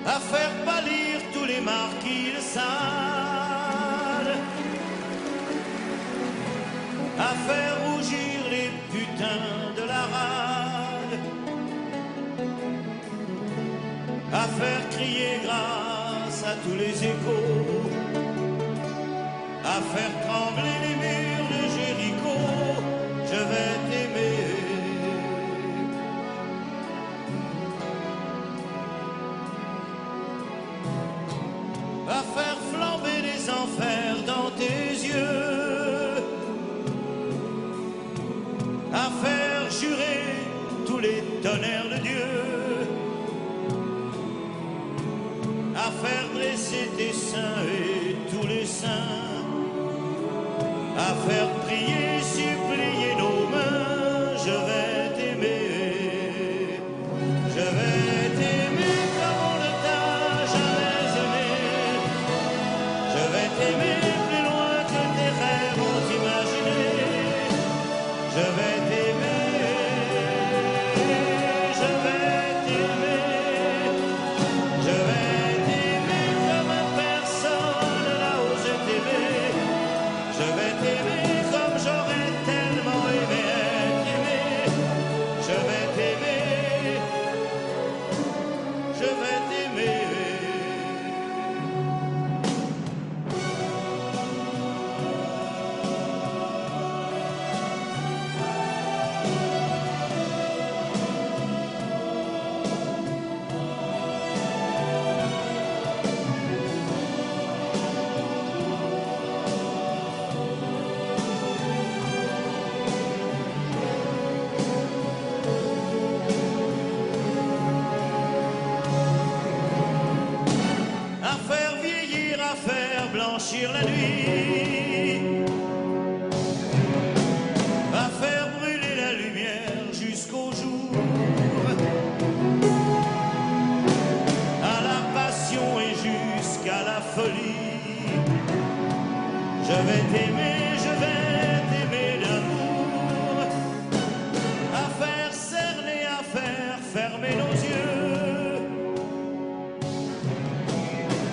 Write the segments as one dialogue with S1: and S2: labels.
S1: à faire pâlir tous les marquis de Sade, à faire rougir les putains de la rade, à faire crier grâce à tous les échos, à faire trembler les murs de Jéricho. Je vais t'aimer. À faire flamber les enfers dans tes yeux, à faire jurer tous les tonnerres de Dieu, à faire dresser tes seins et tous les saints, à faire prier, supplier nos mains. Je vais t'aimer, je vais t'aimer comme on ne t'a jamais aimé. Je vais t'aimer plus loin que tes rêves ont imaginé. Je vais t'aimer, je vais t'aimer, je vais t'aimer comme personne n'a osé t'aimer. Je vais t'aimer comme j'aurais tellement aimé être aimé. Je vais t'aimer, je vais t'aimer. À faire vieillir, à faire blanchir la nuit, à faire brûler la lumière jusqu'au jour, à la passion et jusqu'à la folie. Je vais t'aimer, je vais t'aimer d'amour, à faire cerner, à faire fermer nos yeux,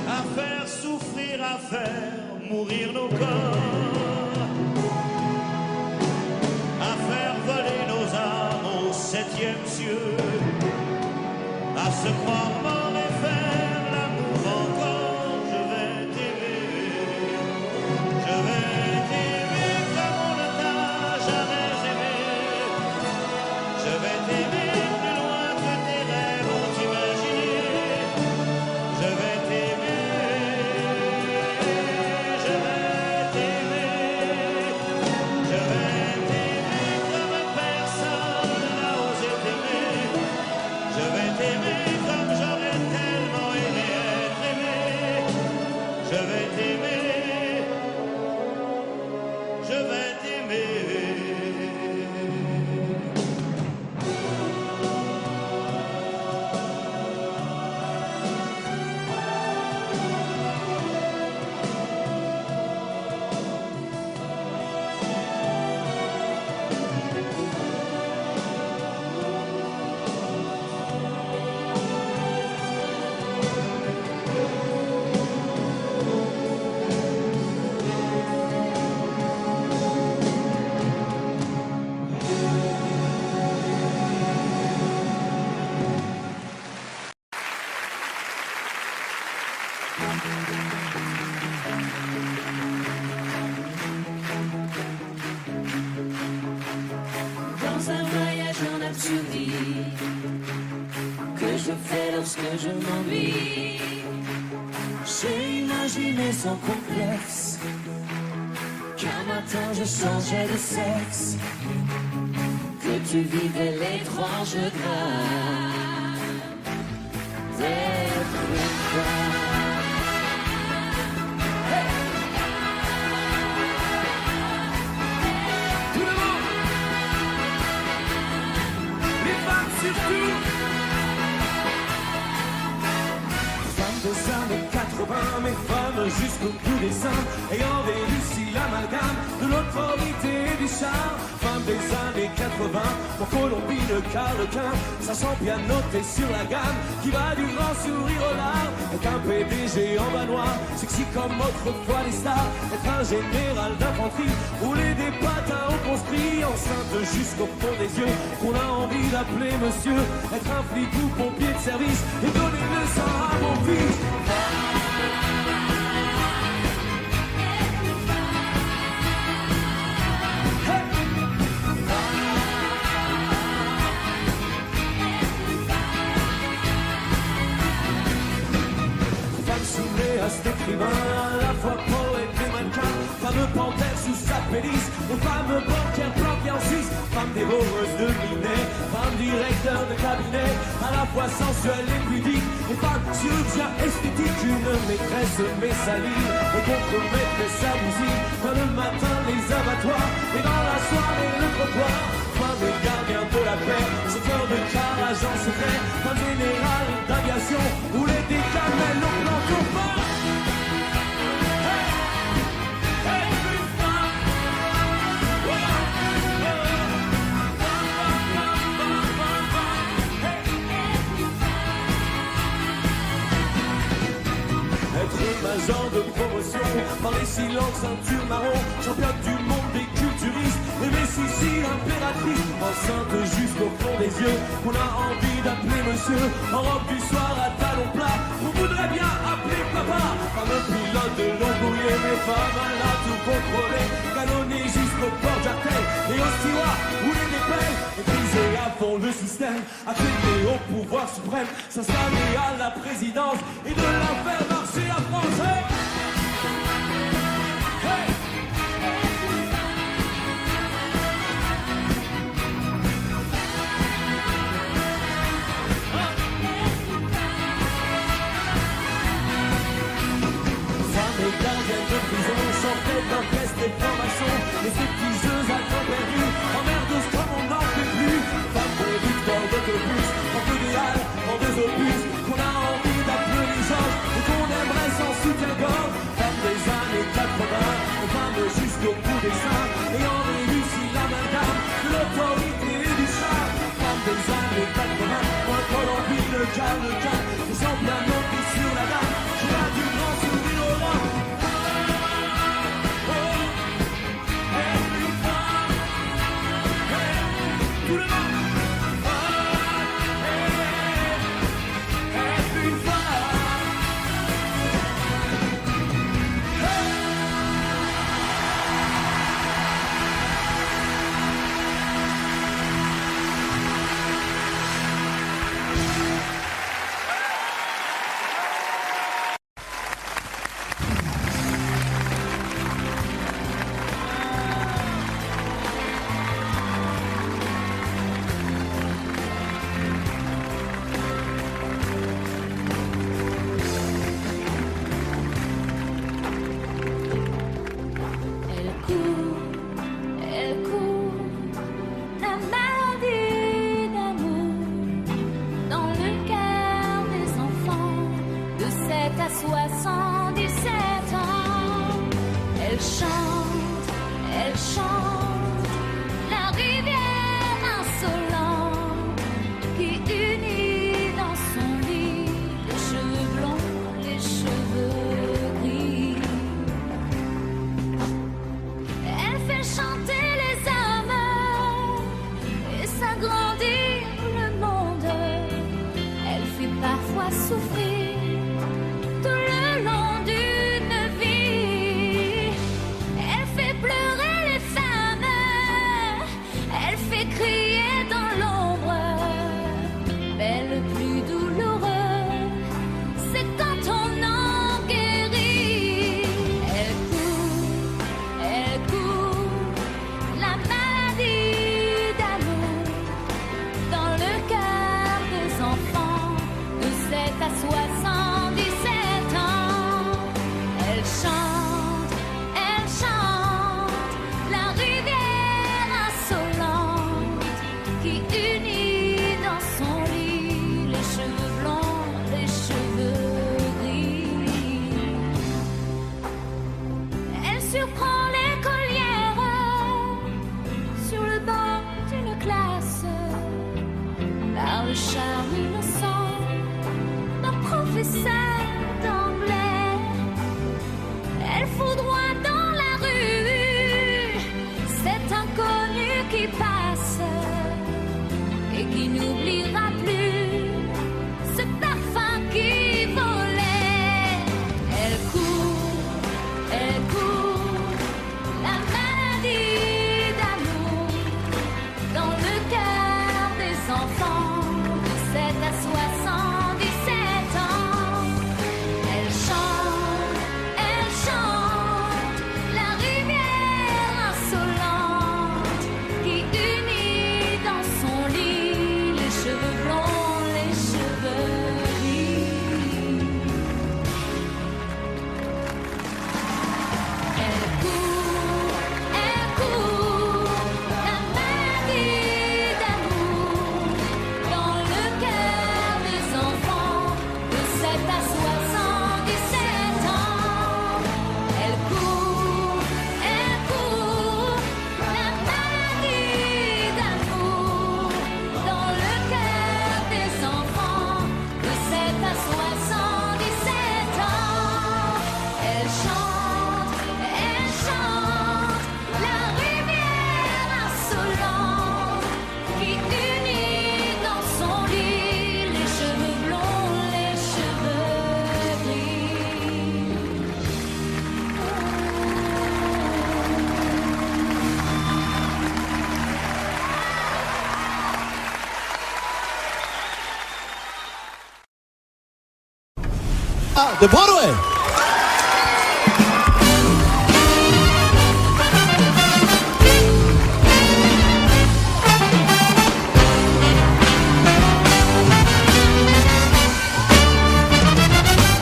S1: à faire souffrir, à faire mourir nos corps, à faire voler nos âmes au septième cieux, à se croire mort et faire l'amour encore. Je vais t'aimer, je vais t'aimer comme on ne t'a jamais aimé. Je vais t'aimer plus loin que tes rêves ont imaginé. Je vais t'aimer, je vais t'aimer, je vais t'aimer comme personne n'a osé t'aimer. Je vais t'aimer comme j'aurais tellement aimé être aimé. Je vais t'aimer, je vais t'aimer.
S2: Dans un voyage en absurdie que je fais lorsque je m'ennuie, j'ai imaginé sans complexe qu'un matin je changeais de sexe, que tu vivais l'étrange grain d'être une femme.
S3: Surtout 22h de 4 80, mes femmes jusqu'au bout des seins, ayant réussi l'amalgame de l'autorité et du charme. Femme des années 80, pour Colombine, Carlequin, ça sent bien noté sur la gamme, qui va du grand sourire aux larmes. Être un PDG en bas noir, sexy comme autrefois les stars. Être un général d'infanterie, rouler des patins au conscrit, enceinte jusqu'au fond des yeux, qu'on a envie d'appeler monsieur. Être un flic ou pompier de service, et donner le sang à mon fils. À cet écrivain, à la fois poète et mannequin, femme panthère sous sa pédisse, et femme bancaire planquée en Suisse, femme dévoreuse de minet, femme directeur de cabinet, à la fois sensuelle et pudique, et femme chirurgien esthétique, une maîtresse messaline, et contre-maîtresse à bousine, quand le matin les abattoirs, et dans la soirée le trottoir, femme et gardien de la paix, chauffeur de car, agent secret, femme générale d'aviation, rouler des camels au planton fort. Major de promotion, par les silences, ceinture marron, championne du monde des culturistes, et Messissi, impératrice, enceinte jusqu'au fond des yeux, qu'on a envie d'appeler monsieur, en robe du soir à talons plats, on voudrait bien appeler papa, femme pilote de l'embrouillé, mais femme à la tout contrôler, canonnier jusqu'au port d'Artel, et au steward, rouler des pelles, et briser à fond le système, accéder au pouvoir suprême, s'installer à la présidence, et de la faire marcher la France. Hey! Hey! Femme et gardienne de prison, chantait d'un test des formations, les stripteaseuses à temps perdu, emmerdeuse comme on n'en fait plus. Femme conducteur d'autobus, en peu de halles, en deux opus, qu'on a envie d'appeler les gens, et qu'on aimerait sans soutien-gorge. Femme des années 80, femme jusqu'au bout des seins, ayant réussi l'amalgame de l'autorité et du charme. Femme des années 80, moi Colombine, Carlequin, qui semble bien noté sur la dame, qui a du grand sourire aux larmes. Tout le monde.
S2: Souffrir tout le long professeur d'anglais. Elle foudroie dans la rue cet inconnu qui passe et qui n'oubliera plus ce parfum qui volait. Elle court, la maladie d'amour dans le cœur des enfants de 7 à 77 ans. Elle chante la rivière insolente qui unit dans son lit les cheveux blonds, les cheveux gris. Elle court, la maladie d'amour dans le cœur des enfants de 7 à 77 ans. Elle court, la maladie d'amour dans le cœur des enfants de 7 à 77 ans. Elle chante la rivière insolente qui unit dans son lit les cheveux blonds, les cheveux gris.
S4: Ah, de Broadway.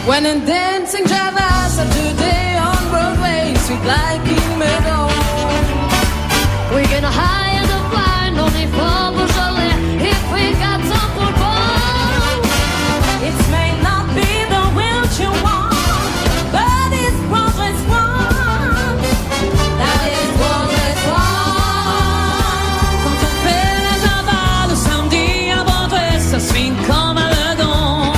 S5: When in dancing Java Saturday on Broadway, sweet like in meadow.
S2: We're gonna hire the blind only for Beaujolais if we got some football.
S5: It may not be the will you want, but it's progress one. That is progress one. Quand on fait la Java le samedi à Broadway, ça swing comme un ledon.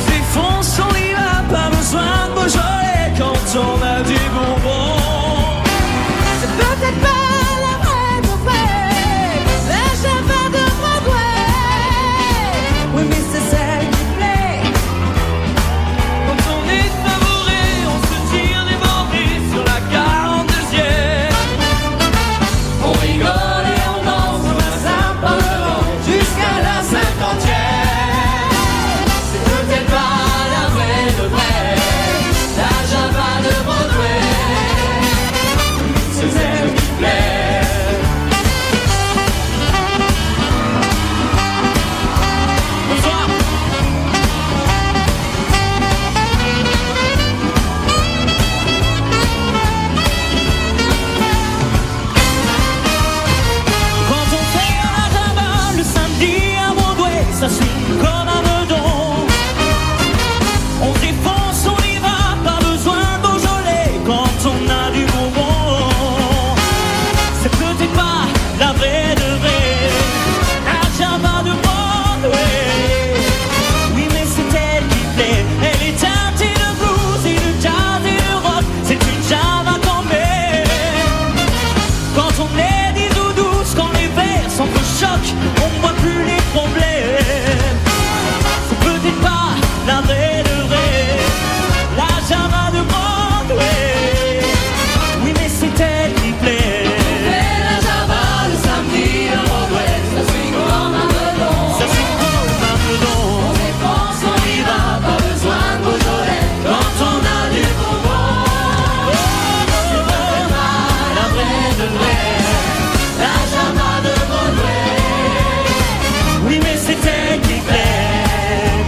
S3: Défonce, on y va, pas besoin de Beaujolais quand on a du bonbon.
S5: C'est peut-être pas la vraie de vrai, la Java de Broadway. Oui, mais c'est celle qui plaît.
S3: Quand on est favori, on se tire des bandits sur la 42e.
S5: On rigole et on danse, on a sympa jusqu'à la 50e. C'est peut-être pas la vraie de vrai, la Java de Broadway. C'est celle qui plaît.
S3: Bonsoir. Quand on fait la Java le samedi à Broadway, ça swing comme un bedon. On défonce, on y va, pas besoin de Beaujolais quand on a du bonbon. C'est peut-être pas la vraie de vrai, la Java de Broadway. Oui, mais c'est elle qui plaît. Elle est teintée de blues et de jazz et de rock. C'est une Java qu'on met. Quand on est 10 ou 12, quand les vers sont peu choc, on voit plus les problèmes. C'est peut-être pas la vraie de vrai, la Java de Broadway. Oui, mais c'est elle qui plaît.
S5: Fais la Java le samedi à Broadway, ça swing comme un bedon.
S3: Ça c'est comme un bedon.
S5: On défonce, on y va, pas besoin de Beaujolais quand on a du bonbon. C'est peut-être pas la vraie de vrai, la Java de Broadway.
S3: Oui, mais c'est elle qui plaît.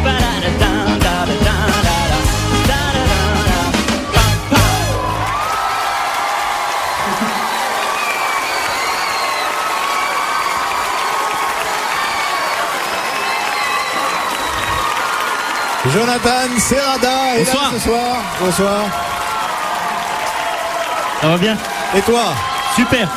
S3: Ba-da-da-da-da-da-da-da-da. Da-da-da-da.
S4: Jonathan Serrada est
S6: Bonsoir.
S4: là ce soir. Bonsoir.
S6: Ça va bien?
S4: Et toi?
S6: Super.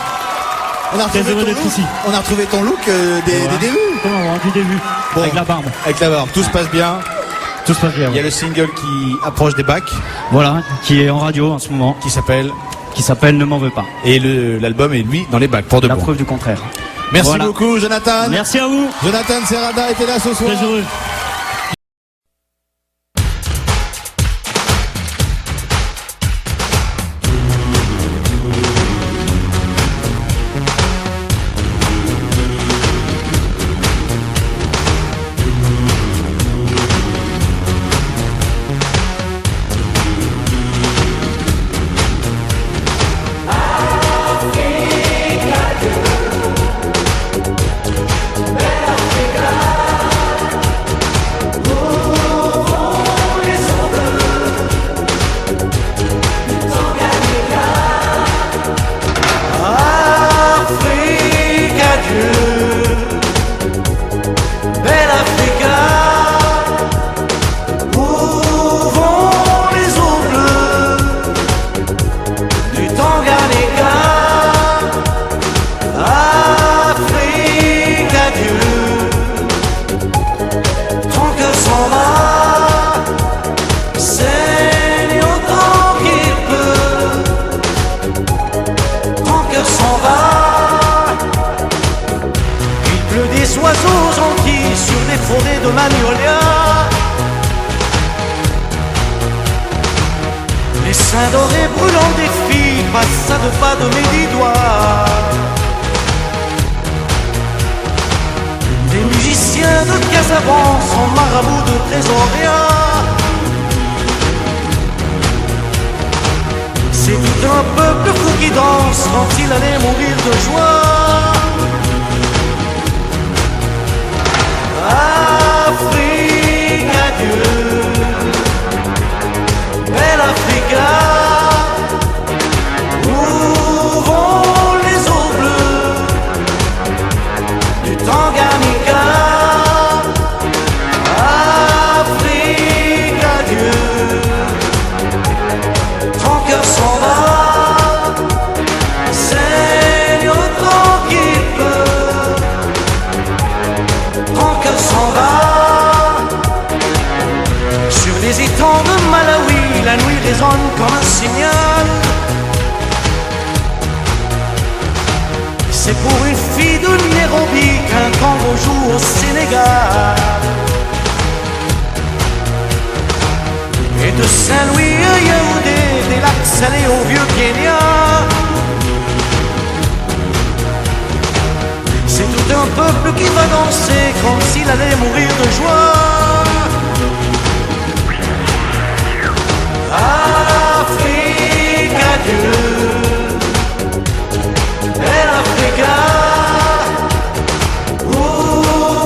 S4: On a
S6: Très
S4: retrouvé
S6: heureux
S4: ton
S6: d'être
S4: look.
S6: ici.
S4: On a retrouvé ton look des débuts.
S6: Comment, du début?
S4: Bon.
S6: Avec la barbe.
S4: Avec la barbe. Tout se passe bien.
S6: Tout se passe bien.
S4: Il y a le single qui approche des bacs,
S6: Voilà, qui est en radio en ce moment,
S4: qui s'appelle,
S6: Ne m'en veux pas.
S4: et l'album est lui dans les bacs pour de
S6: La
S4: bon.
S6: preuve du contraire.
S4: Merci
S6: Voilà.
S4: beaucoup Jonathan.
S6: Merci à vous.
S4: Jonathan Serrada était là ce soir.
S6: Très heureux.
S7: oiseaux gentils sur des forêts de magnolias. Les seins dorés brûlants des filles passent à deux pas de mes 10 doigts. Des musiciens de Casablanca en marabouts de Trésoria. C'est tout un peuple fou qui danse quand il allait mourir de joie. Afrique, adieu, belle Africa, où vont les eaux bleues du Tanganyika. Afrique, adieu, ton cœur s'en va, saigne autant qu'il peut, ton cœur s'en va. Sur les étangs de Malawi, la nuit résonne comme un signal. C'est pour une fille de Nairobi qu'un tango joue au Sénégal. Et de Saint-Louis à Yaoundé, des lacs salés au vieux Kenya. C'est tout un peuple qui va danser comme s'il allait mourir de joie. Afrique, adieu, belle Africa, où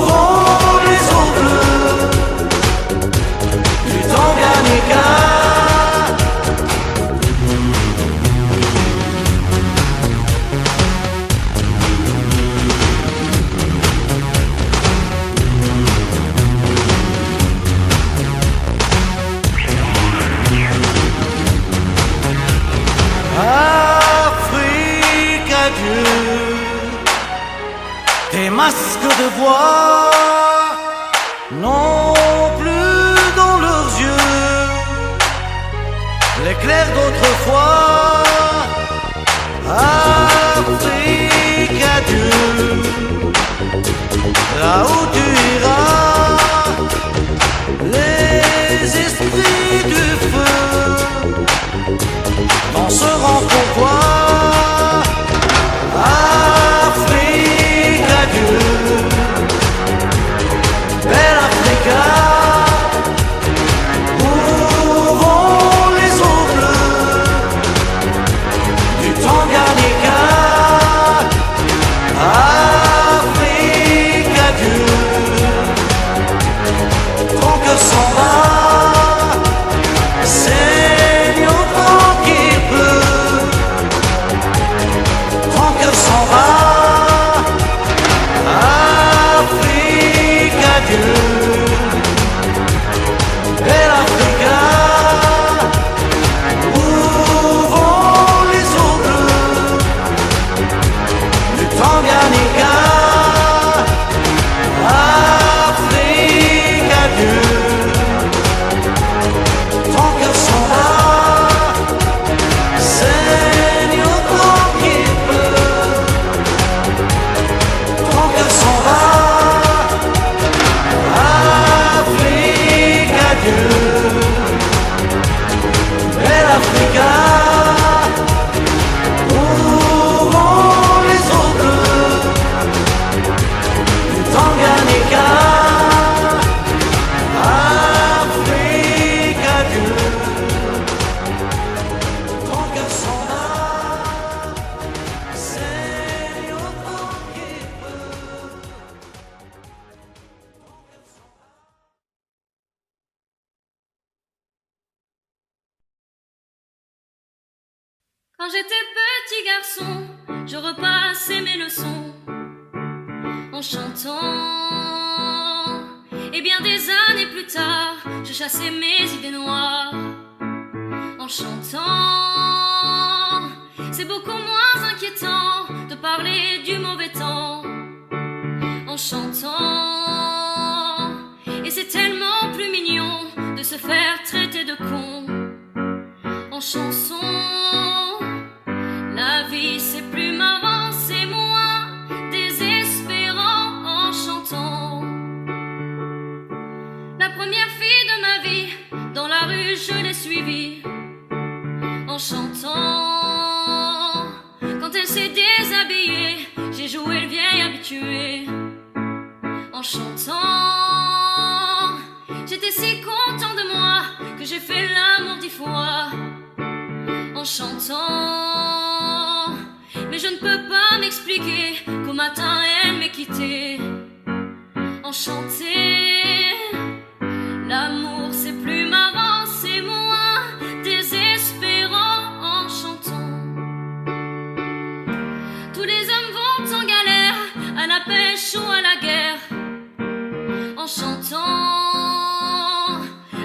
S7: vont les eaux bleues du Tanganyika. Afrique, adieu, tes masques de bois n'ont plus dans leurs yeux l'éclair d'autrefois. Afrique, adieu, là où tu iras, les esprits du feu danseront pour toi. Afrique, adieu, belle Africa, où vont les eaux bleues du Tanganyika. Afrique, adieu, adieu. Belle Africa, où vont les autres? Tanganyika, Afrique, adieu. Ton cœur s'en va, c'est autant qu'il peut.
S5: Quand j'étais petit garçon, je repassais mes leçons en chantant. Et bien des années plus tard, je chassais mes idées noires en chantant. C'est beaucoup moins inquiétant de parler du mauvais temps en chantant. Et c'est tellement plus mignon de se faire traiter de con en chanson. La vie c'est plus marrant, c'est moins désespérant en chantant. La première fille de ma vie, dans la rue je l'ai suivie en chantant. Quand elle s'est déshabillée, j'ai joué le vieil habitué en chantant. J'étais si content de moi que j'ai fait l'amour 10 fois en chantant. Mais je ne peux pas m'expliquer qu'au matin elle m'ait quitté enchantée. L'amour c'est plus marrant, c'est moins désespérant en chantant. Tous les hommes vont en galère, à la pêche ou à la guerre en chantant.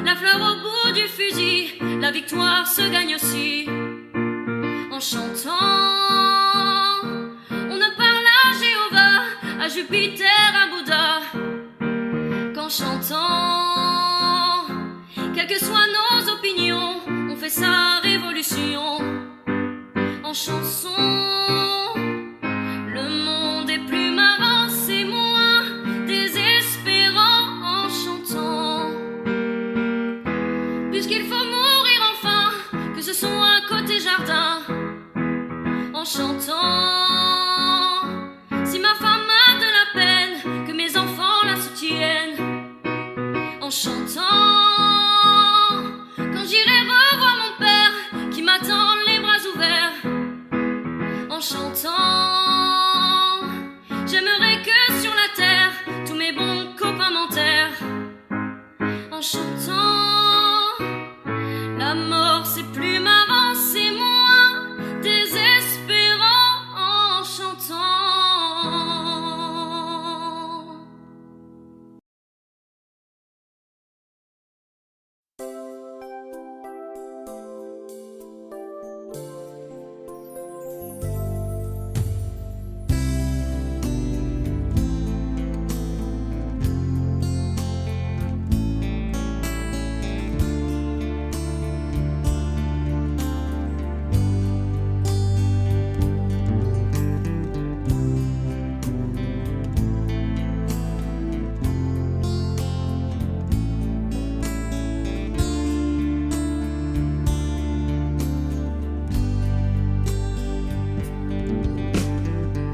S5: La fleur au bout du fusil, la victoire se gagne aussi en chantant. On ne parle à Jéhovah, à Jupiter, à Bouddha qu'en chantant. Quelles que soient nos opinions, on fait sa révolution en chanson. Le monde est plus marrant, c'est moins désespérant en chantant. Puisqu'il faut mourir enfin, que ce soit côté jardin en chantant. Si ma femme a de la peine, que mes enfants la soutiennent en chantant. Quand j'irai revoir mon père qui m'attend les bras ouverts en chantant. J'aimerais que sur la terre tous mes bons copains m'enterrent en chantant. La mort c'est plus marrant, c'est moins désespérant en chantant.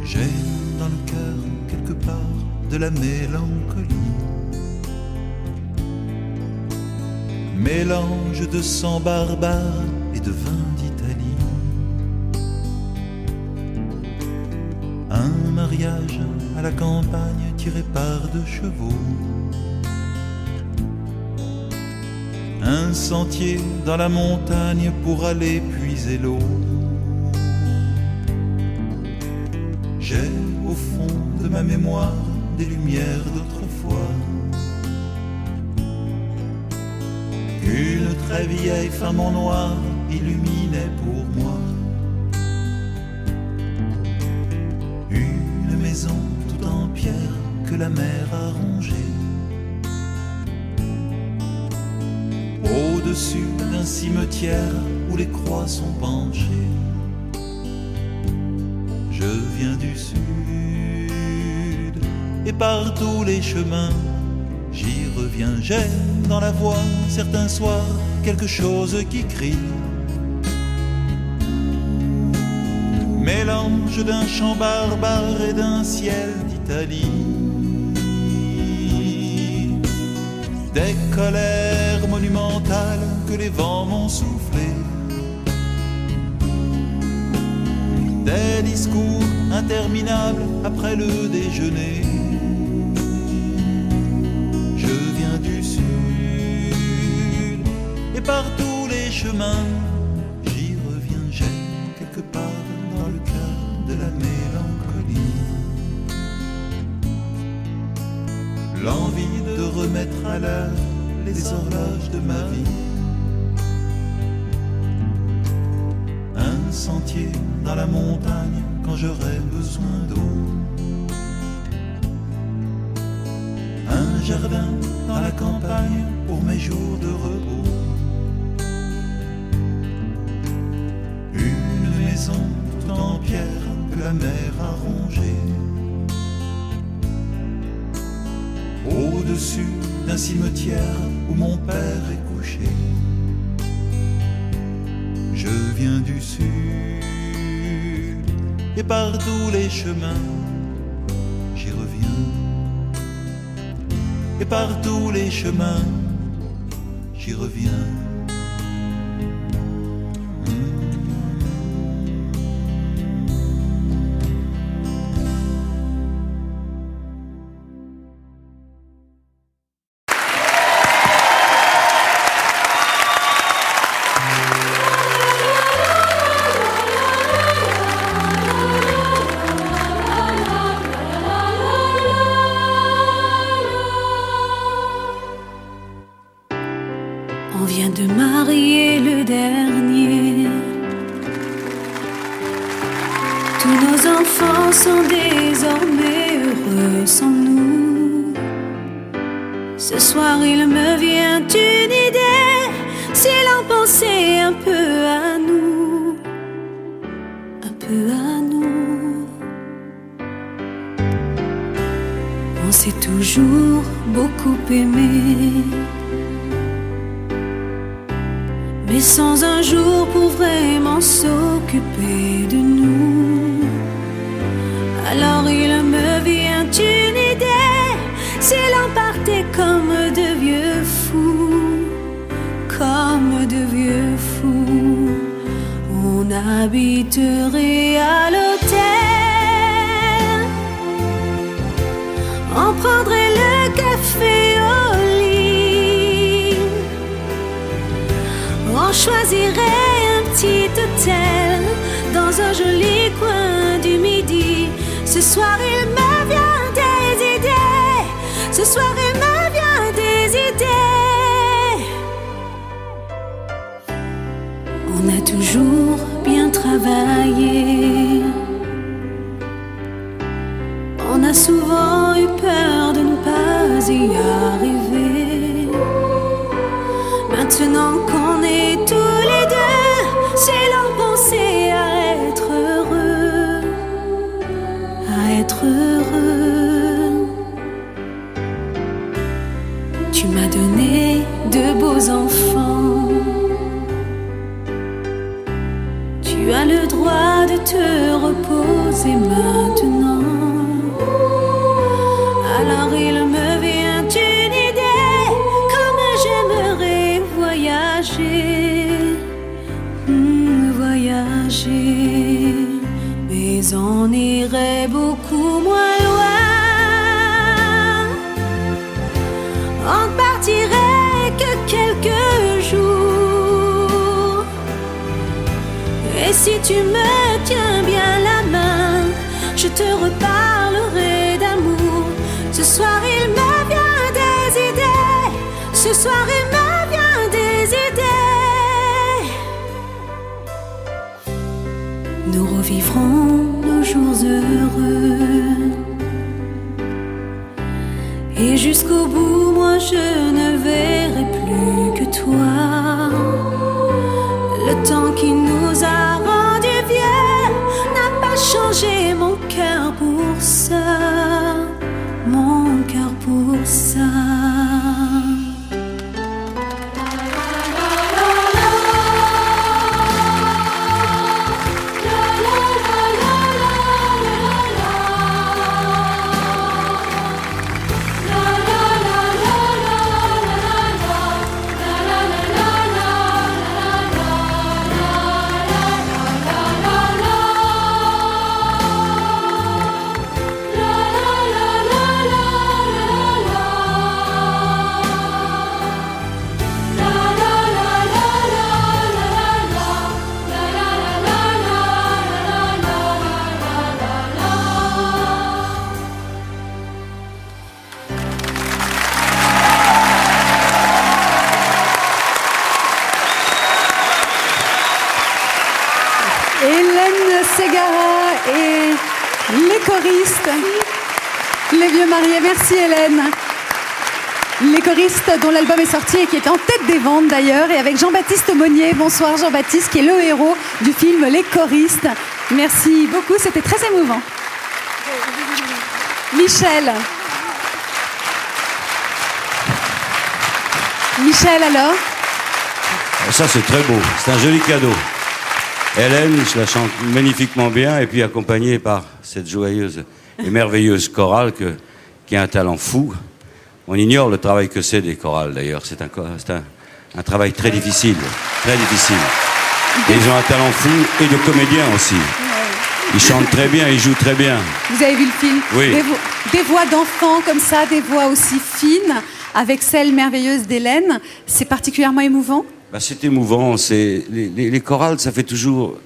S8: J'ai dans le cœur quelque part de la mélancolie, mélange de sang barbare et de vin d'Italie. Un mariage à la campagne tiré par 2 chevaux, un sentier dans la montagne pour aller puiser l'eau. J'ai au fond de ma mémoire des lumières d'autrefois, qu'une très vieille femme en noir illuminait pour moi. Une maison toute en pierre que la mer a rongée, au-dessus d'un cimetière où les croix sont penchées. Je viens du sud et par tous les chemins J'y reviens, j'ai dans la voix certains soirs quelque chose qui crie. Mélange d'un chant barbare et d'un ciel d'Italie. Des colères monumentales que les vents m'ont soufflées. Des discours interminables après le déjeuner. Je viens du sud et par tous les chemins j'y reviens, j'ai quelque part dans le cœur de la mélancolie l'envie de remettre à l'heure les horloges de ma vie. Un sentier dans la montagne quand j'aurai besoin d'eau. Un jardin dans la campagne pour mes jours de repos. Une maison tout en pierre que la mer a rongée. Au-dessus d'un cimetière où mon père est couché. Je viens du sud et par tous les chemins j'y reviens. Et par tous les chemins j'y reviens.
S5: On vient de marier le dernier. Tous nos enfants sont désormais heureux sans nous. Ce soir il me vient une idée, si l'on pensait un peu à nous, un peu à nous. On s'est toujours beaucoup aimé, mais sans un jour pour vraiment s'occuper de nous. Alors il me vient une idée, si l'on partait comme de vieux fous, comme de vieux fous, on habiterait à l'hôtel, on prendrait le café au lit, on choisirait un petit hôtel dans un joli coin du midi. Ce soir il me vient des idées, ce soir il me vient des idées. On a toujours bien travaillé, on a souvent eu peur de ne pas y arriver. Maintenant qu'on est tous les deux, si l'on pensait à être heureux, à être heureux. Tu m'as donné de beaux enfants, tu as le droit de te reposer maintenant. Alors il me vient une idée, comme j'aimerais voyager, voyager, mais on irait beaucoup moins loin. On ne partirait que quelques jours. Et si tu me tiens bien la main, je te reparlerai d'amour. Ce soir il me vient des idées, ce soir il me vient des idées. Nous revivrons nos jours heureux, et jusqu'au bout moi je ne verrai plus que toi. Le temps qui nous a rendus vieux n'a pas changé mon cœur pour ça, mon cœur pour ça.
S9: Ségara et les choristes, les vieux mariés. Merci Hélène. Les choristes dont l'album est sorti et qui est en tête des ventes d'ailleurs, et avec Jean-Baptiste Monnier. Bonsoir Jean-Baptiste, qui est le héros du film Les choristes. Merci beaucoup, c'était très émouvant. Michel. Michel alors?
S10: Ça c'est très beau, c'est un joli cadeau. Hélène, je la chante magnifiquement bien, et puis accompagnée par cette joyeuse et merveilleuse chorale qui a un talent fou. On ignore le travail que c'est des chorales d'ailleurs, c'est un travail très difficile, très difficile. Et ils ont un talent fou, et de comédiens aussi. Ils chantent très bien, ils jouent très bien.
S9: Vous avez vu le film?
S10: Oui.
S9: Des voix d'enfants comme ça, des voix aussi fines, avec celle merveilleuse d'Hélène. C'est particulièrement émouvant?
S10: Bah, c'est émouvant, les chorales, ça me fait toujours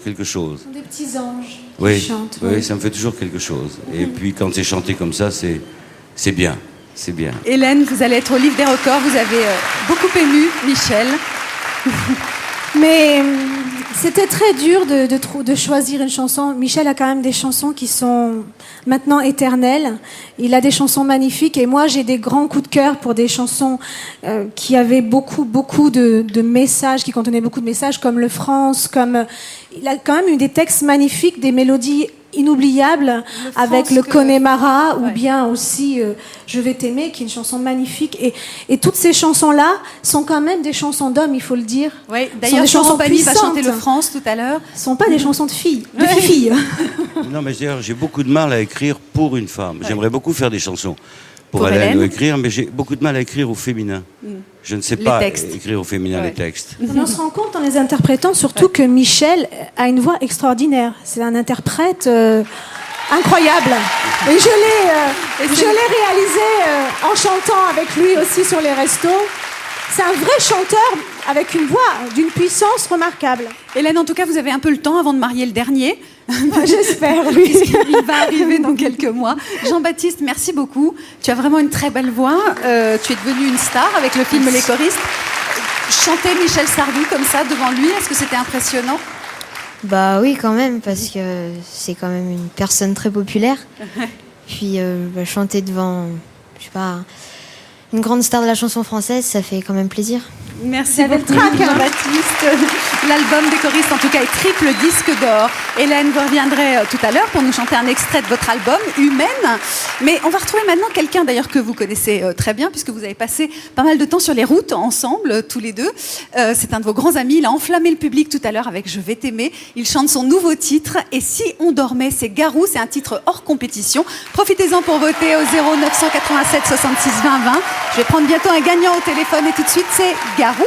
S10: quelque chose.
S11: Ce sont des petits anges
S10: Oui,
S11: qui chantent.
S10: oui, ça me fait toujours quelque chose. Et puis quand c'est chanté comme ça, c'est bien, c'est bien.
S9: Hélène, vous allez être au livre des records, vous avez beaucoup ému Michel.
S11: Mais c'était très dur de choisir une chanson. Michel a quand même des chansons qui sont maintenant éternelles. Il a des chansons magnifiques, et moi j'ai des grands coups de cœur pour des chansons qui avaient beaucoup de messages, qui contenaient beaucoup de messages, comme Le France, il a quand même eu des textes magnifiques, des mélodies inoubliables, avec le Connemara, ou bien aussi Je vais t'aimer, qui est une chanson magnifique. Et toutes ces chansons-là sont quand même des chansons d'hommes, il faut le dire.
S9: Oui, d'ailleurs, Florent Pagny va chanter Le France tout à l'heure.
S11: Ce ne sont pas des chansons de filles, de filles.
S10: Non, mais d'ailleurs, j'ai beaucoup de mal à écrire pour une femme. J'aimerais beaucoup faire des chansons pour
S9: Hélène.
S10: Hélène, ou écrire, mais j'ai beaucoup de mal à écrire au féminin. Je ne sais pas écrire au féminin les textes.
S11: On se rend compte en les interprétant surtout que Michel a une voix extraordinaire. C'est un interprète incroyable. Et je l'ai réalisé en chantant avec lui aussi sur les restos. C'est un vrai chanteur avec une voix d'une puissance remarquable.
S9: Hélène, en tout cas, vous avez un peu le temps avant de marier le dernier.
S11: J'espère, oui.
S9: Il va arriver dans quelques mois. Jean-Baptiste, merci beaucoup. Tu as vraiment une très belle voix. Tu es devenu une star avec le film Les choristes. Chanter Michel Sardou comme ça devant lui, est-ce que c'était impressionnant?
S12: Bah oui, quand même, parce que c'est quand même une personne très populaire. Puis chanter devant, je sais pas, une grande star de la chanson française, ça fait quand même plaisir.
S9: Merci beaucoup, Jean-Baptiste. L'album des choristes, en tout cas, est triple disque d'or. Hélène, vous reviendrez tout à l'heure pour nous chanter un extrait de votre album, Humaine. Mais on va retrouver maintenant quelqu'un, d'ailleurs, que vous connaissez très bien, puisque vous avez passé pas mal de temps sur les routes, ensemble, tous les deux. C'est un de vos grands amis. Il a enflammé le public tout à l'heure avec Je vais t'aimer. Il chante son nouveau titre, Et si on dormait, c'est Garou. C'est un titre hors compétition. Profitez-en pour voter au 0987 66 20 20. Je vais prendre bientôt un gagnant au téléphone, et tout de suite, c'est Garou.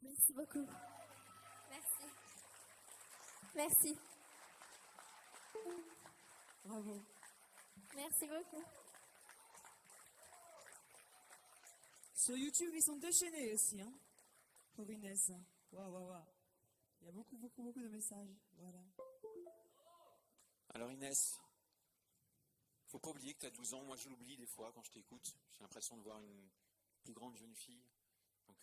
S13: Merci beaucoup. Merci. Merci.
S5: Bravo.
S13: Merci beaucoup.
S5: Sur YouTube, ils sont déchaînés aussi, hein, pour Inès. Waouh, waouh, waouh. Il y a beaucoup, beaucoup, beaucoup de messages. Voilà.
S14: Alors Inès, faut pas oublier que tu as 12 ans. Moi, je l'oublie des fois quand je t'écoute. J'ai l'impression de voir une plus grande jeune fille. Donc,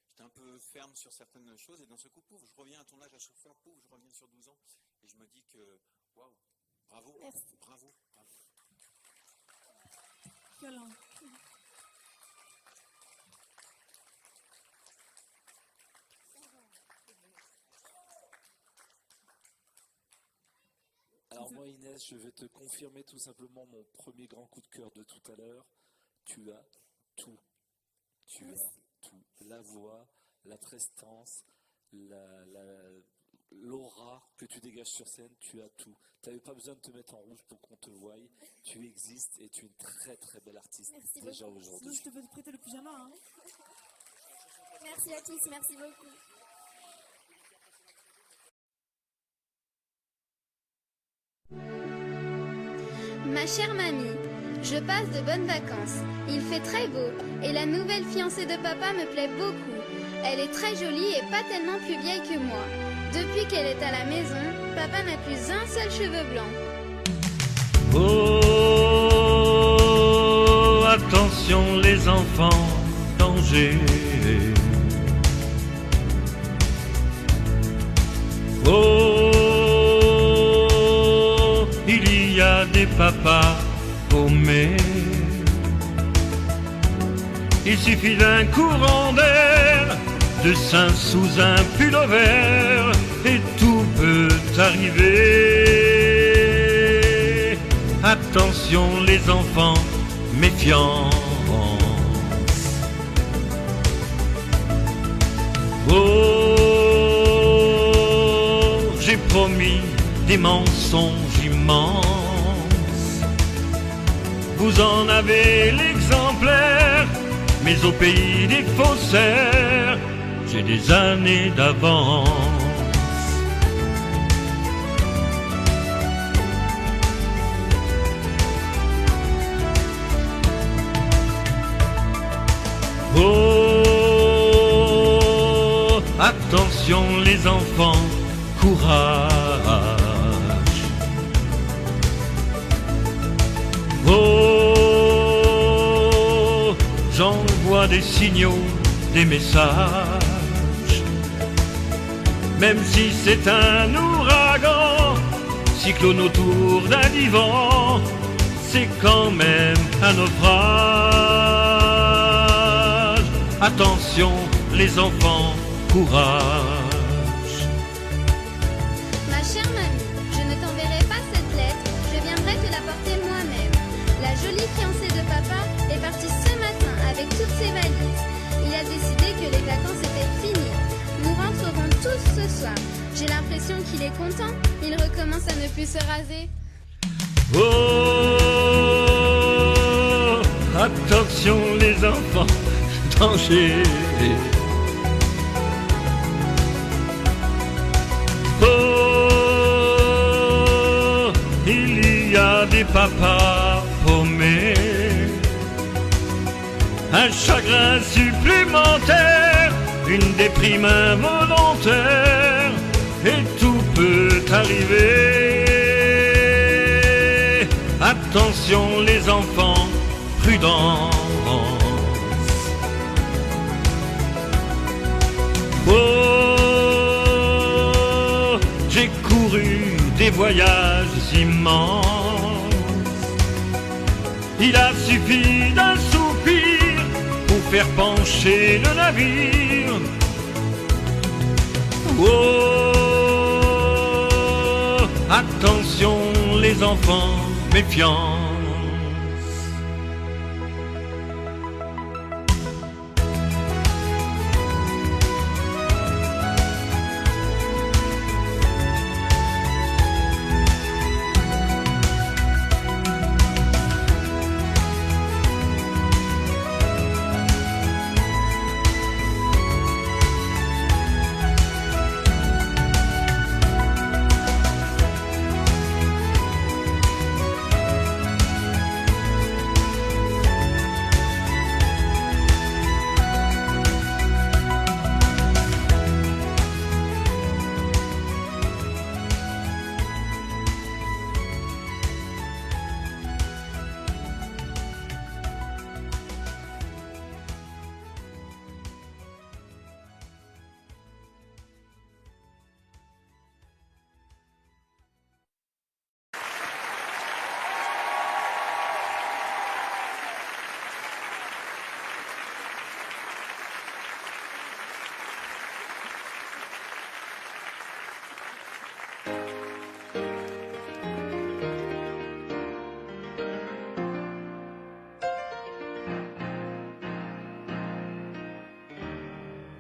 S14: j'étais un peu ferme sur certaines choses. Et dans ce coup, pouf, je reviens à ton âge à chaque fois. Pouf, je reviens sur 12 ans. Et je me dis que, waouh, bravo,
S13: merci.
S14: Bravo, bravo.
S5: Câlin.
S15: Alors moi Inès, je vais te confirmer tout simplement mon premier grand coup de cœur de tout à l'heure. Tu as tout. Tu as tout. La voix, la prestance, l'aura que tu dégages sur scène, tu as tout. Tu n'avais pas besoin de te mettre en rouge pour qu'on te voie. Tu existes et tu es une très très belle artiste.
S13: Merci
S15: déjà
S13: beaucoup.
S15: aujourd'hui.
S5: Je te peux te prêter le pyjama. Hein.
S13: Merci à tous, merci beaucoup.
S16: Ma chère mamie, je passe de bonnes vacances. Il fait très beau et la nouvelle fiancée de papa me plaît beaucoup. Elle est très jolie et pas tellement plus vieille que moi. Depuis qu'elle est à la maison, papa n'a plus un seul cheveu blanc.
S1: Oh, attention les enfants, danger. Oh, il y a des papas paumés. Il suffit d'un courant d'air, de sein sous un pull-over, et tout peut arriver. Attention les enfants, méfiance. Oh, j'ai promis des mensonges immenses. Vous en avez l'exemplaire, mais au pays des faussaires, j'ai des années d'avance. Oh, attention les enfants, courage. Oh, j'envoie des signaux, des messages. Même si c'est un ouragan, cyclone autour d'un divan, c'est quand même un naufrage. Attention les enfants, courage.
S16: Ma chère mamie, je ne t'enverrai pas cette lettre, je viendrai te la porter moi-même. La jolie fiancée ses valises. Il a décidé que les vacances étaient finies. Nous rentrerons tous ce soir. J'ai l'impression qu'il est content. Il recommence à ne plus se raser.
S17: Oh, attention les enfants, danger. Oh, il y a des papas paumés, un chagrin supplémentaire, une déprime involontaire, et tout peut arriver. Attention les enfants, prudence. Oh, j'ai couru des voyages immenses. Il a suffi d'un soupir pour faire pencher le navire. Oh, attention les enfants, méfiance.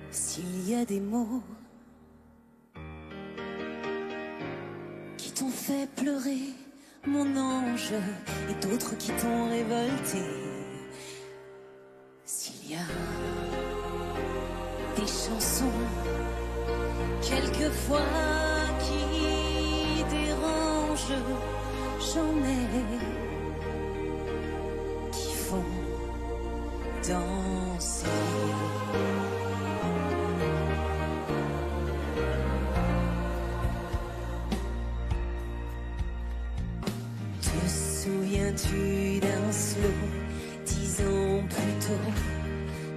S18: S'il y a des mots qui t'ont fait pleurer, mon ange, et d'autres qui t'ont révolté, s'il y a des chansons quelquefois qui dérangent, j'en ai qui font danser. Souviens-tu d'un slow 10 ans plus tôt,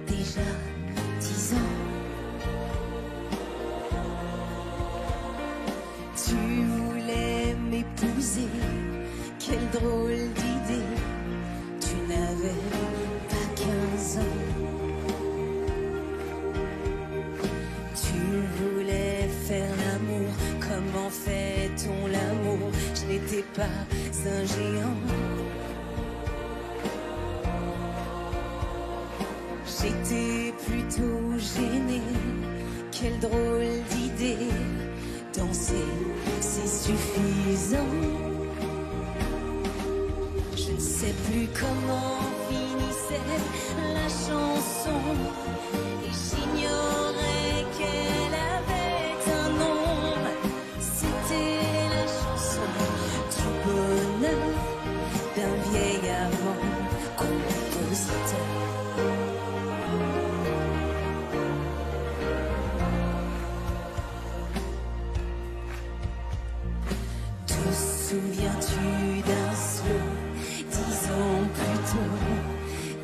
S18: déjà 10 ans? Tu voulais m'épouser, quelle drôle d'idée, tu n'avais pas 15 ans. Tu voulais faire l'amour, comment fait-on l'amour? Je n'étais pas un géant. J'étais plutôt gênée, quelle drôle d'idée, danser c'est suffisant. Je ne sais plus comment finissait la chanson et j'ignorais qu'elle avait un nom. C'était la chanson du bonheur d'un vieil avant-compositeur. Te souviens-tu d'un slow 10 ans plus tôt,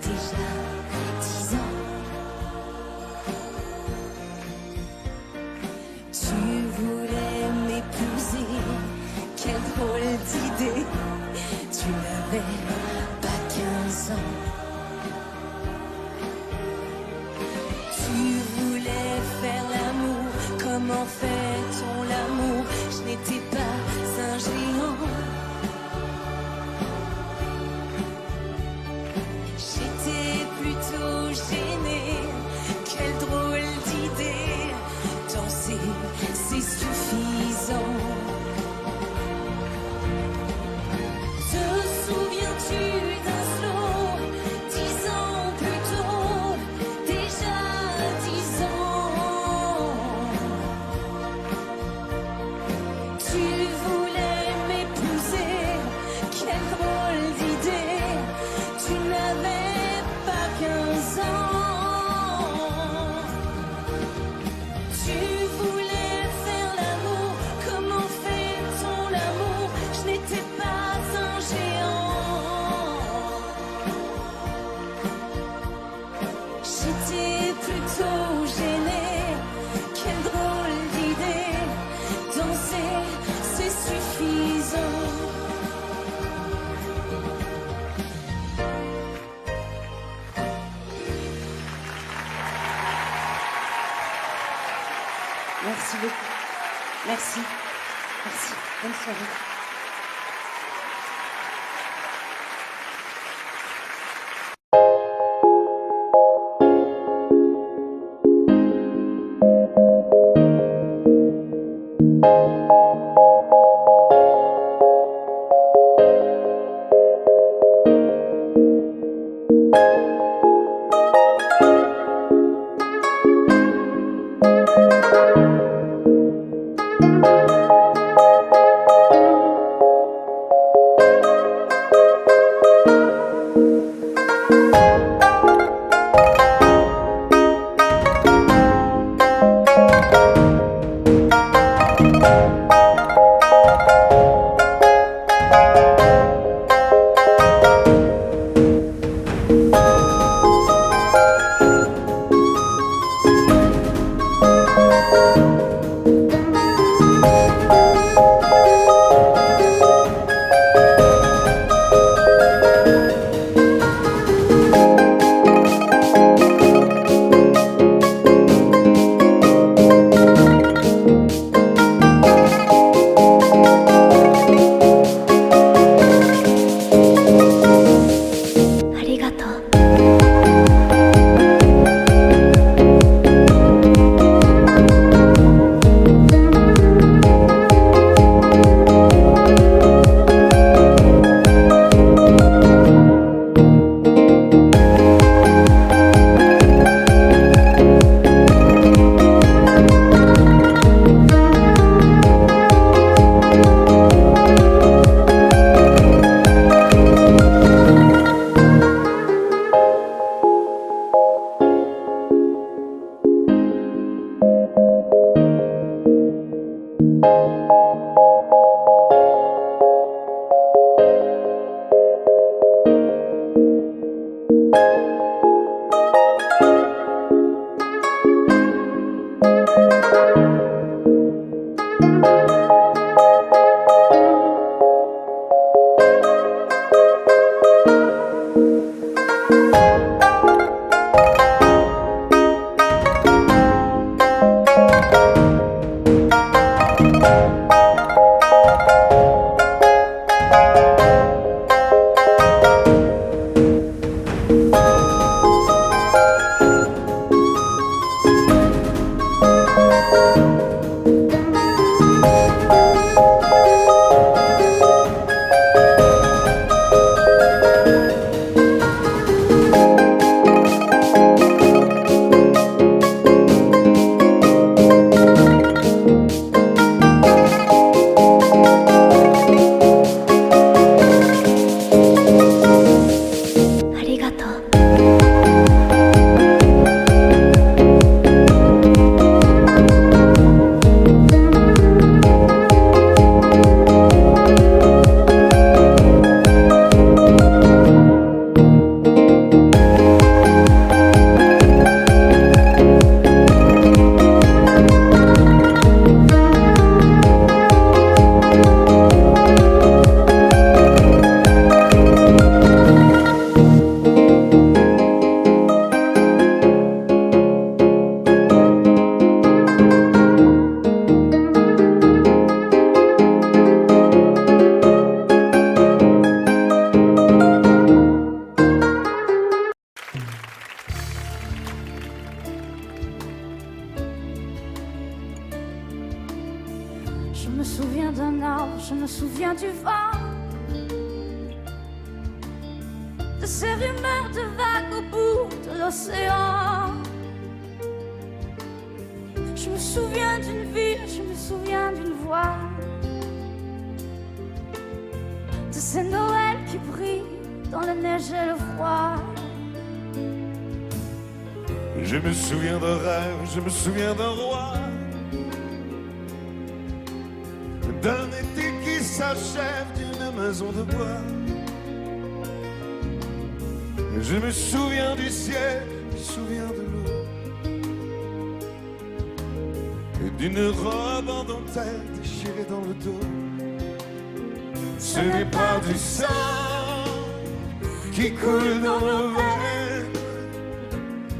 S18: déjà 10 ans?
S19: Merci beaucoup. Merci. Merci. Bonne soirée.
S5: Je me souviens d'un arbre, je me souviens du vent, de ces rumeurs de vagues au bout de l'océan. Je me souviens d'une ville, je me souviens d'une voix, de ces Noëls qui brillent dans la neige et le froid.
S3: Je me souviens d'un rêve, je me souviens d'un roi, d'un été qui s'achève, d'une maison de bois. Je me souviens du ciel, je me souviens de l'eau, et d'une robe en dentelle déchirée dans le dos. Ce n'est pas du sang qui coule dans nos veines,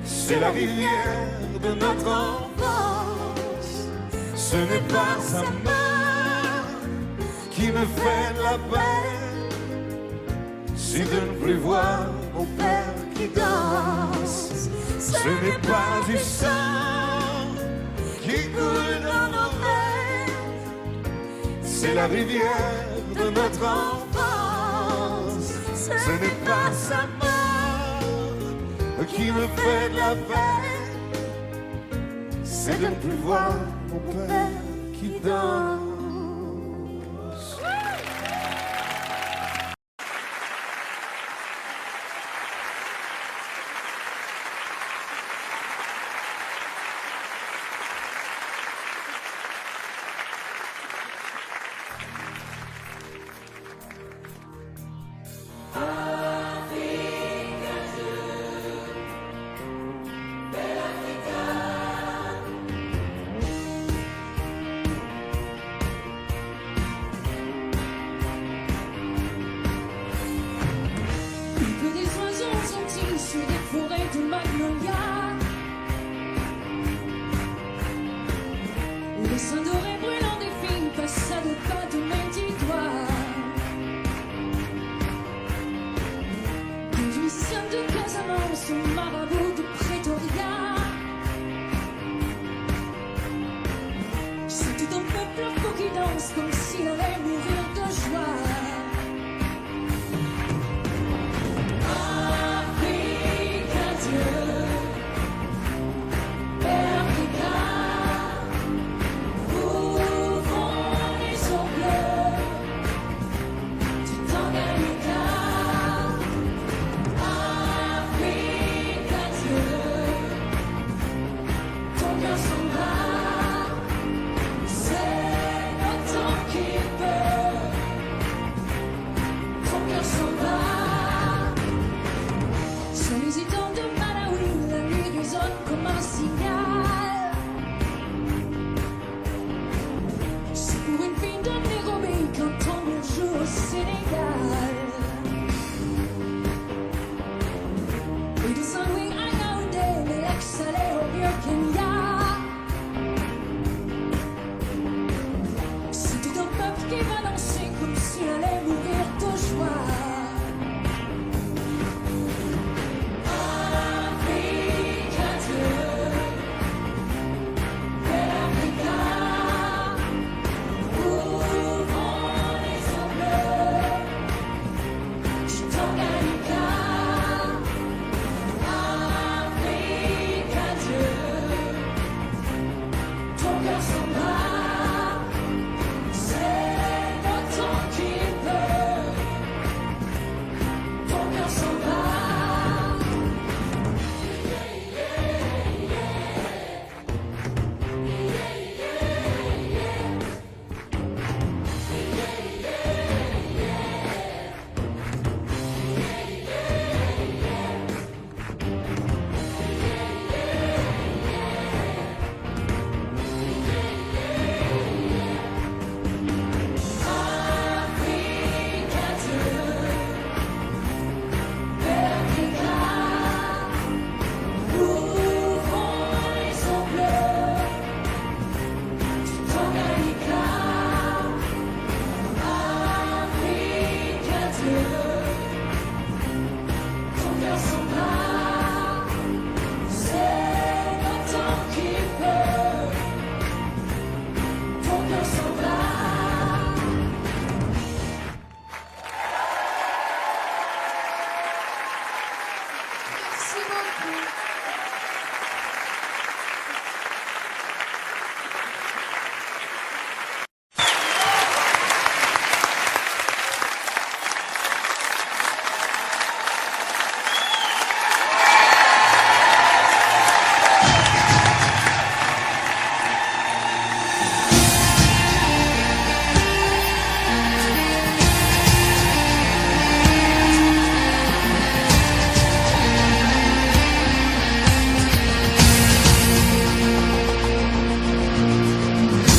S3: c'est la rivière de notre enfance. Ce n'est pas sa main qui me fait de la peine, c'est de ne plus voir mon père qui danse. Ce n'est pas du sang qui coule dans nos veines, c'est la rivière de notre enfance. Ce n'est pas sa main qui me fait de la peine, c'est de ne plus voir mon père qui danse.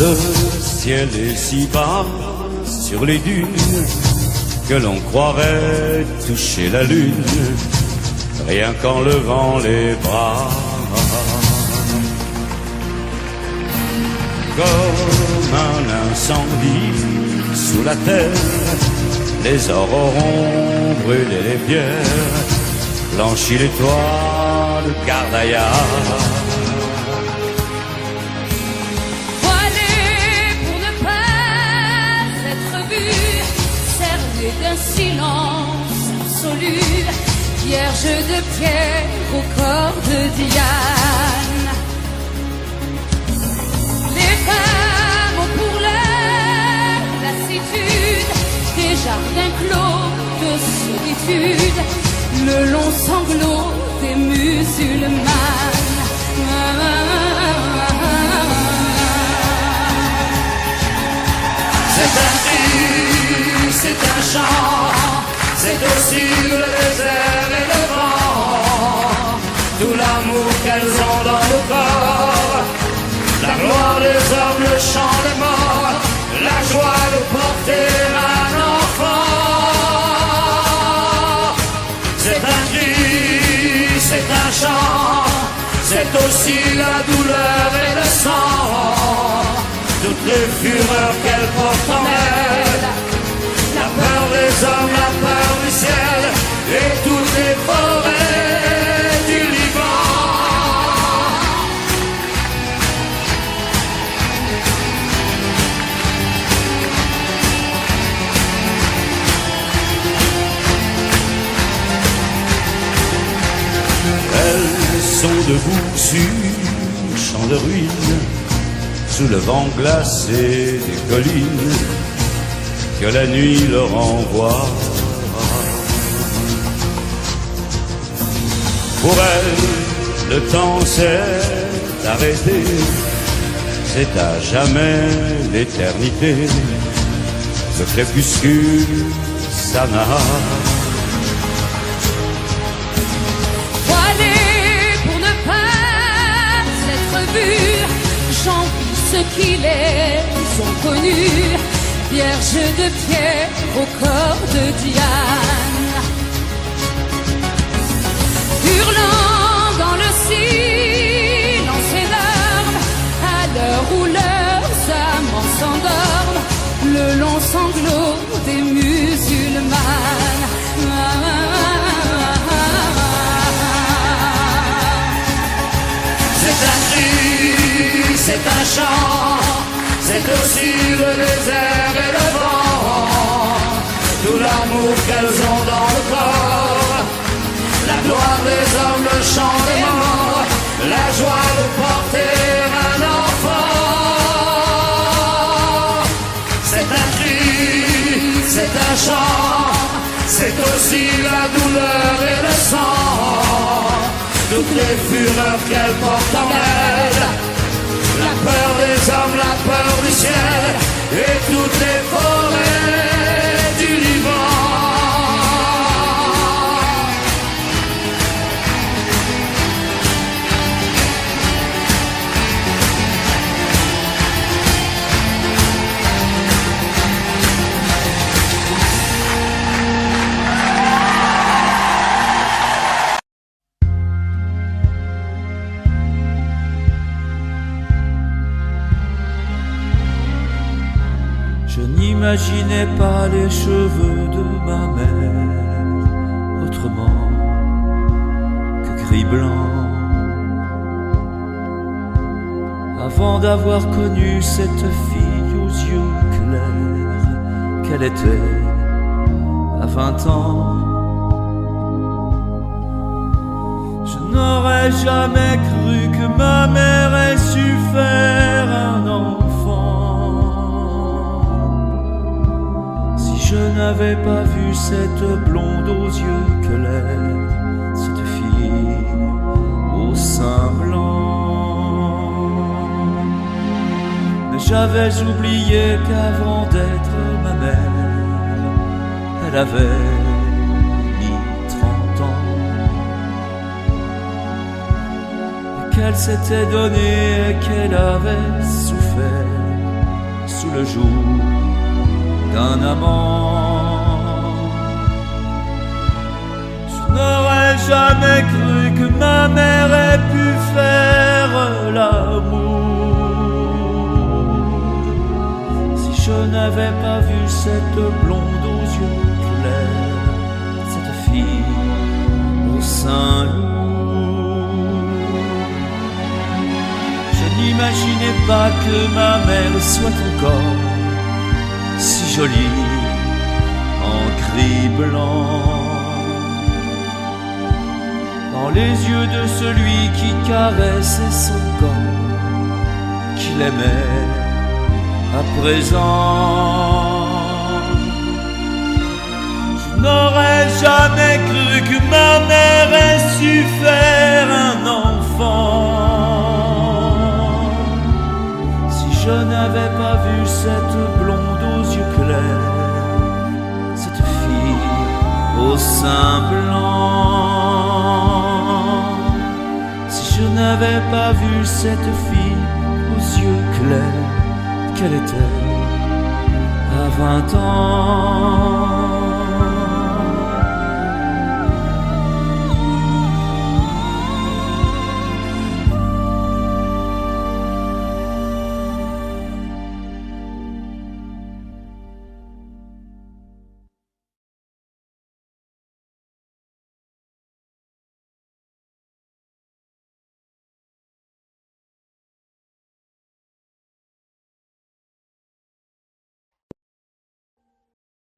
S1: Le ciel est si bas sur les dunes que l'on croirait toucher la lune, rien qu'en levant les bras. comme un incendie sous la terre. Les auront brûlé les pierres, blanchi les toits de Gardaïa.
S2: Voilé pour ne pas être vu, cerné d'un silence absolu, vierge de pierre au corps de Diane. Les femmes ont pour leur lassitude des jardins clos de solitude, le long sanglot des musulmanes.
S1: C'est un cri, c'est un chant, c'est aussi le désert et le vent, tout l'amour qu'elles ont dans le corps, la gloire des hommes, le chant des morts, la joie de porter un enfant. C'est un cri, c'est un chant, c'est aussi la douleur et le sang, toutes les fureurs qu'elle porte en elle, la peur des hommes, la peur du ciel, et toutes les forêts du Liban. Elles sont debout sur un champ de ruines, sous le vent glacé des collines que la nuit leur envoie. Pour elles, le temps s'est arrêté, c'est à jamais l'éternité, le crépuscule s'anna.
S2: Voilé pour ne pas être vu, j'envie ceux qui les ont connus, vierge de pierre au corps de Diane. Hurlant dans le silence énorme, à l'heure où leurs amants s'endorment, le long sanglot des musulmanes.
S1: C'est un cri, c'est un chant, c'est aussi le désert et le vent, tout l'amour qu'elles ont dans le corps, la gloire des hommes, le chant des morts, la joie de porter un enfant. C'est un cri, c'est un chant, c'est aussi la douleur et le sang, toutes les fureurs qu'elle porte en elle, la peur des hommes, la peur du ciel, et toutes les forêts du Liban.
S3: Je n'imaginais pas les cheveux de ma mère autrement que gris-blanc. Avant d'avoir connu cette fille aux yeux clairs, qu'elle était à 20 ans, je n'aurais jamais cru que ma mère ait su faire un enfant. Je n'avais pas vu cette blonde aux yeux clairs, cette fille au sein blanc. Mais j'avais oublié qu'avant d'être ma mère, elle avait mis 30 ans, et qu'elle s'était donnée et qu'elle avait souffert sous le joug d'un amant. Je n'aurais jamais cru que ma mère ait pu faire l'amour je n'avais pas vu cette blonde aux yeux clairs, cette fille au sein lourd. Je n'imaginais pas que ma mère soit encore si jolie en gris blanc, dans les yeux de celui qui caressait son corps, qu'il aimait à présent. Je n'aurais jamais cru que ma mère ait su faire un enfant, si je n'avais pas vu cette blonde aux yeux clairs, cette fille au sein blanc, si je n'avais pas vu cette fille aux yeux clairs qu'elle était à 20 ans.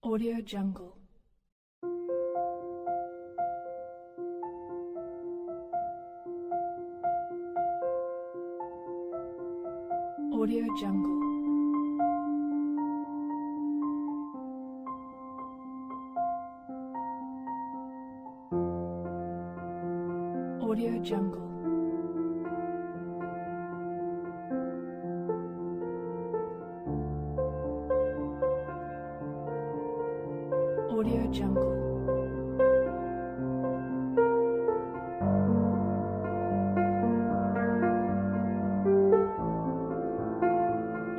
S20: Audio Jungle. Audio Jungle. Audio Jungle. Audio Jungle.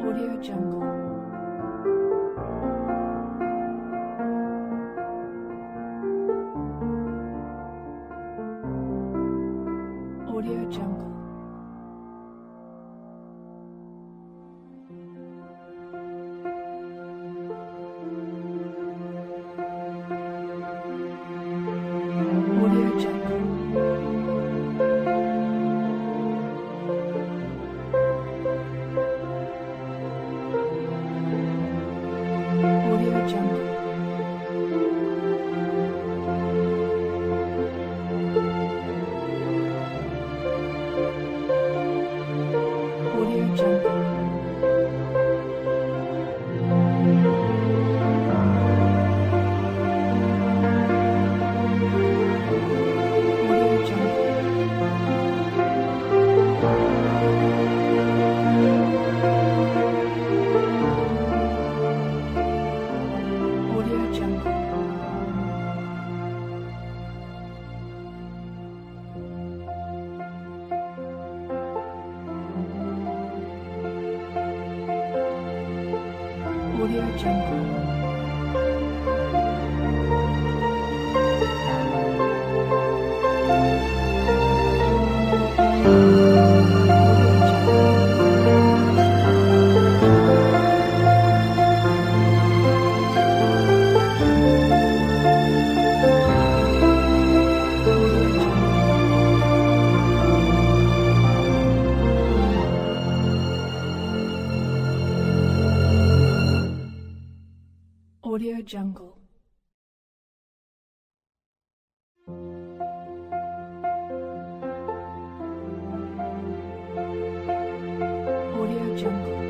S20: Audio Jungle. Audio Jungle. Audio Jungle. Audio Jungle. Audio Jungle.